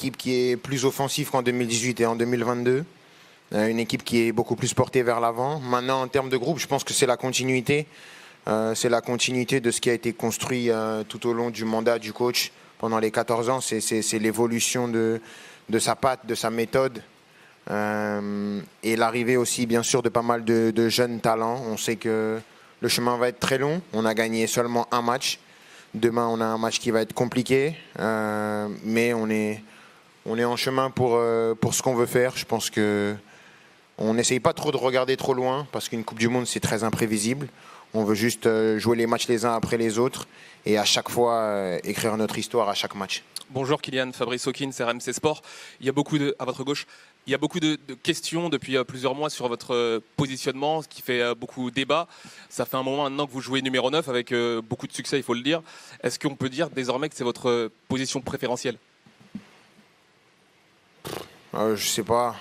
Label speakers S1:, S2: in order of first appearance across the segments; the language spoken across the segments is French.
S1: équipe qui est plus offensive qu'en 2018 et en 2022. Une équipe qui est beaucoup plus portée vers l'avant. Maintenant, en termes de groupe, je pense que c'est la continuité. C'est la continuité de ce qui a été construit tout au long du mandat du coach pendant les 14 ans. C'est l'évolution de sa patte, de sa méthode. Et l'arrivée aussi, bien sûr, de pas mal de jeunes talents. On sait que le chemin va être très long. On a gagné seulement un match. Demain, on a un match qui va être compliqué. Mais on est en chemin pour ce qu'on veut faire. Je pense que on n'essaye pas trop de regarder trop loin parce qu'une Coupe du Monde, c'est très imprévisible. On veut juste jouer les matchs les uns après les autres et à chaque fois écrire notre histoire à chaque match.
S2: Bonjour Kylian, Fabrice Hawkins, RMC Sport. Il y a beaucoup à votre gauche, il y a beaucoup de questions depuis plusieurs mois sur votre positionnement, ce qui fait beaucoup débat. Ça fait un moment maintenant que vous jouez numéro 9 avec beaucoup de succès, il faut le dire. Est-ce qu'on peut dire désormais que c'est votre position préférentielle ?
S1: Je sais pas.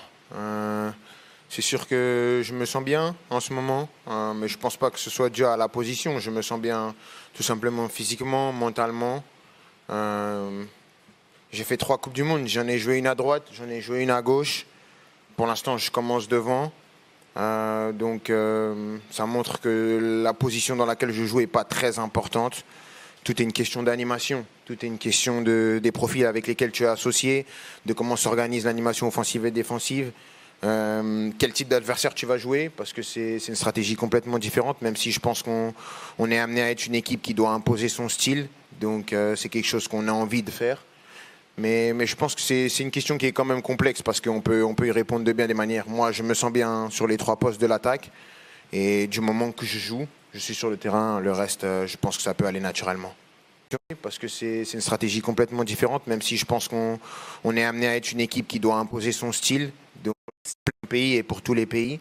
S1: C'est sûr que je me sens bien en ce moment, mais je ne pense pas que ce soit dû à la position. Je me sens bien tout simplement physiquement, mentalement. J'ai fait 3 Coupes du Monde. J'en ai joué une à droite, j'en ai joué une à gauche. Pour l'instant, je commence devant. Donc, ça montre que la position dans laquelle je joue n'est pas très importante. Tout est une question d'animation. Tout est une question des profils avec lesquels tu es associé, de comment s'organise l'animation offensive et défensive. Quel type d'adversaire tu vas jouer, parce que c'est une stratégie complètement différente, même si je pense qu'on est amené à être une équipe qui doit imposer son style, donc c'est quelque chose qu'on a envie de faire. Mais je pense que c'est une question qui est quand même complexe, parce qu'on peut y répondre de bien des manières. Moi, je me sens bien sur les 3 postes de l'attaque, et du moment que je joue, je suis sur le terrain, le reste, je pense que ça peut aller naturellement. Parce que c'est une stratégie complètement différente, même si je pense qu'on est amené à être une équipe qui doit imposer son style, pour plein de pays et pour tous les pays.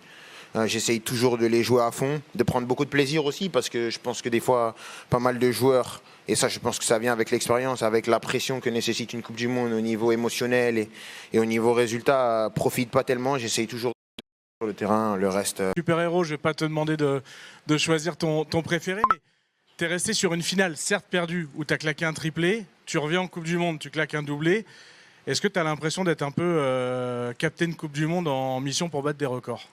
S1: J'essaye toujours de les jouer à fond, de prendre beaucoup de plaisir aussi, parce que je pense que des fois, pas mal de joueurs, et ça je pense que ça vient avec l'expérience, avec la pression que nécessite une Coupe du Monde au niveau émotionnel et au niveau résultat, profitent pas tellement. J'essaye toujours sur le terrain, le reste...
S3: Super-héros, je vais pas te demander de choisir ton préféré, mais tu es resté sur une finale, certes perdue, où tu as claqué un triplé, tu reviens en Coupe du Monde, tu claques un doublé. Est-ce que tu as l'impression d'être un peu capitaine Coupe du Monde en mission pour battre des records ?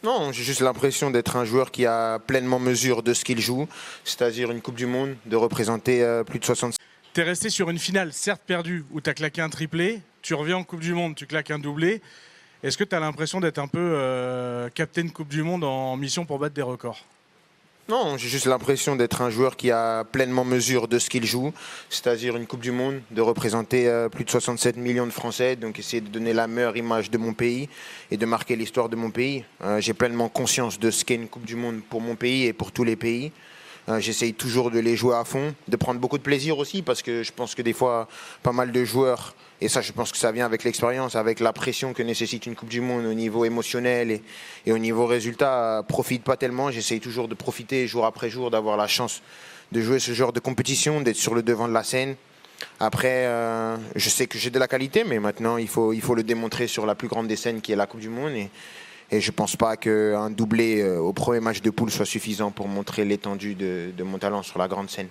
S1: Non, j'ai juste l'impression d'être un joueur qui a pleinement mesure de ce qu'il joue, c'est-à-dire une Coupe du Monde, de représenter plus de 60.
S3: Tu es resté sur une finale, certes perdue, où tu as claqué un triplé, tu reviens en Coupe du Monde, tu claques un doublé. Est-ce que tu as l'impression d'être un peu capitaine Coupe du Monde en mission pour battre des records ?
S1: Non, j'ai juste l'impression d'être un joueur qui a pleinement mesure de ce qu'il joue, c'est-à-dire une Coupe du Monde, de représenter plus de 67 millions de Français, donc essayer de donner la meilleure image de mon pays et de marquer l'histoire de mon pays. J'ai pleinement conscience de ce qu'est une Coupe du Monde pour mon pays et pour tous les pays. J'essaye toujours de les jouer à fond, de prendre beaucoup de plaisir aussi, parce que je pense que des fois, pas mal de joueurs, et ça je pense que ça vient avec l'expérience, avec la pression que nécessite une Coupe du Monde au niveau émotionnel et au niveau résultat, profitent pas tellement. J'essaye toujours de profiter jour après jour, d'avoir la chance de jouer ce genre de compétition, d'être sur le devant de la scène. Après, je sais que j'ai de la qualité, mais maintenant il faut le démontrer sur la plus grande des scènes qui est la Coupe du Monde. Et je ne pense pas qu'un doublé au premier match de poule soit suffisant pour montrer l'étendue de mon talent sur la grande scène.